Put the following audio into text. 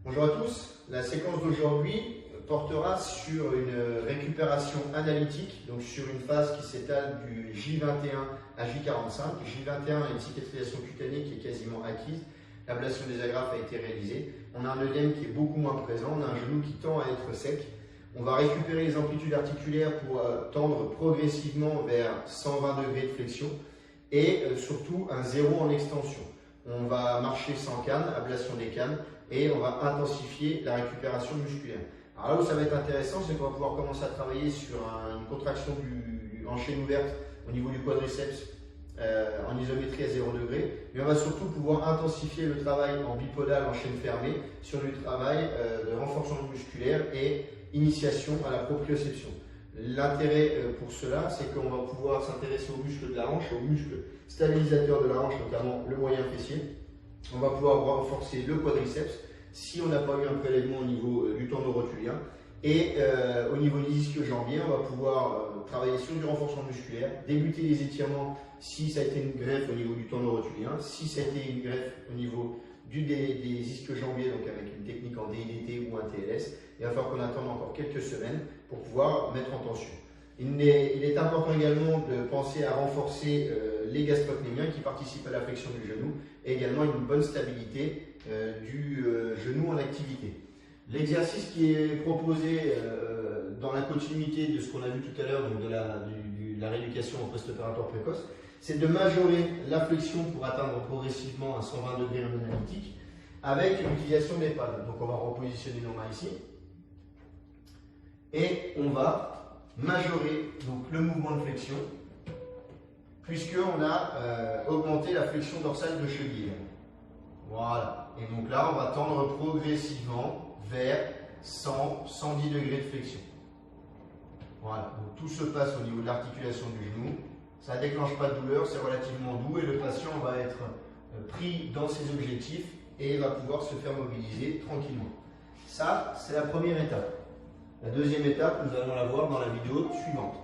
Bonjour à tous, la séquence d'aujourd'hui portera sur une récupération analytique, donc sur une phase qui s'étale du J21 à J45. J21 a une cicatrisation cutanée qui est quasiment acquise, l'ablation des agrafes a été réalisée. On a un œdème qui est beaucoup moins présent, on a un genou qui tend à être sec. On va récupérer les amplitudes articulaires pour tendre progressivement vers 120 degrés de flexion et surtout un zéro en extension. On va marcher sans canne, ablation des cannes, et on va intensifier la récupération musculaire. Alors là où ça va être intéressant, c'est qu'on va pouvoir commencer à travailler sur une contraction en chaîne ouverte au niveau du quadriceps en isométrie à 0 degré, mais on va surtout pouvoir intensifier le travail en bipodal en chaîne fermée sur du travail de renforcement musculaire et initiation à la proprioception. L'intérêt pour cela, c'est qu'on va pouvoir s'intéresser aux muscles de la hanche, aux muscles stabilisateurs de la hanche, notamment le moyen fessier. On va pouvoir renforcer le quadriceps si on n'a pas eu un prélèvement au niveau du tendon rotulien. Et au niveau des ischio-jambiers, on va pouvoir travailler sur du renforcement musculaire, débuter les étirements si ça a été une greffe au niveau du tendon rotulien, si ça a été une greffe au niveau des ischio-jambiers, donc avec une technique en DIDT ou un TLS. Il va falloir qu'on attende encore quelques semaines pour pouvoir mettre en tension. Il est important également de penser à renforcer les gastrocnémiens qui participent à la flexion du genou et également une bonne stabilité du genou en activité. L'exercice qui est proposé dans la continuité de ce qu'on a vu tout à l'heure, donc de la rééducation au post-opératoire précoce, c'est de majorer la flexion pour atteindre progressivement un 120 degrés analytique avec l'utilisation des pads. Donc on va repositionner nos mains ici et on va majorer donc le mouvement de flexion puisqu'on a augmenté la flexion dorsale de cheville. Voilà. Et donc là, on va tendre progressivement vers 100-110 degrés de flexion. Voilà. Donc tout se passe au niveau de l'articulation du genou. Ça ne déclenche pas de douleur, c'est relativement doux et le patient va être pris dans ses objectifs et va pouvoir se faire mobiliser tranquillement. Ça, c'est la première étape. La deuxième étape, nous allons la voir dans la vidéo suivante.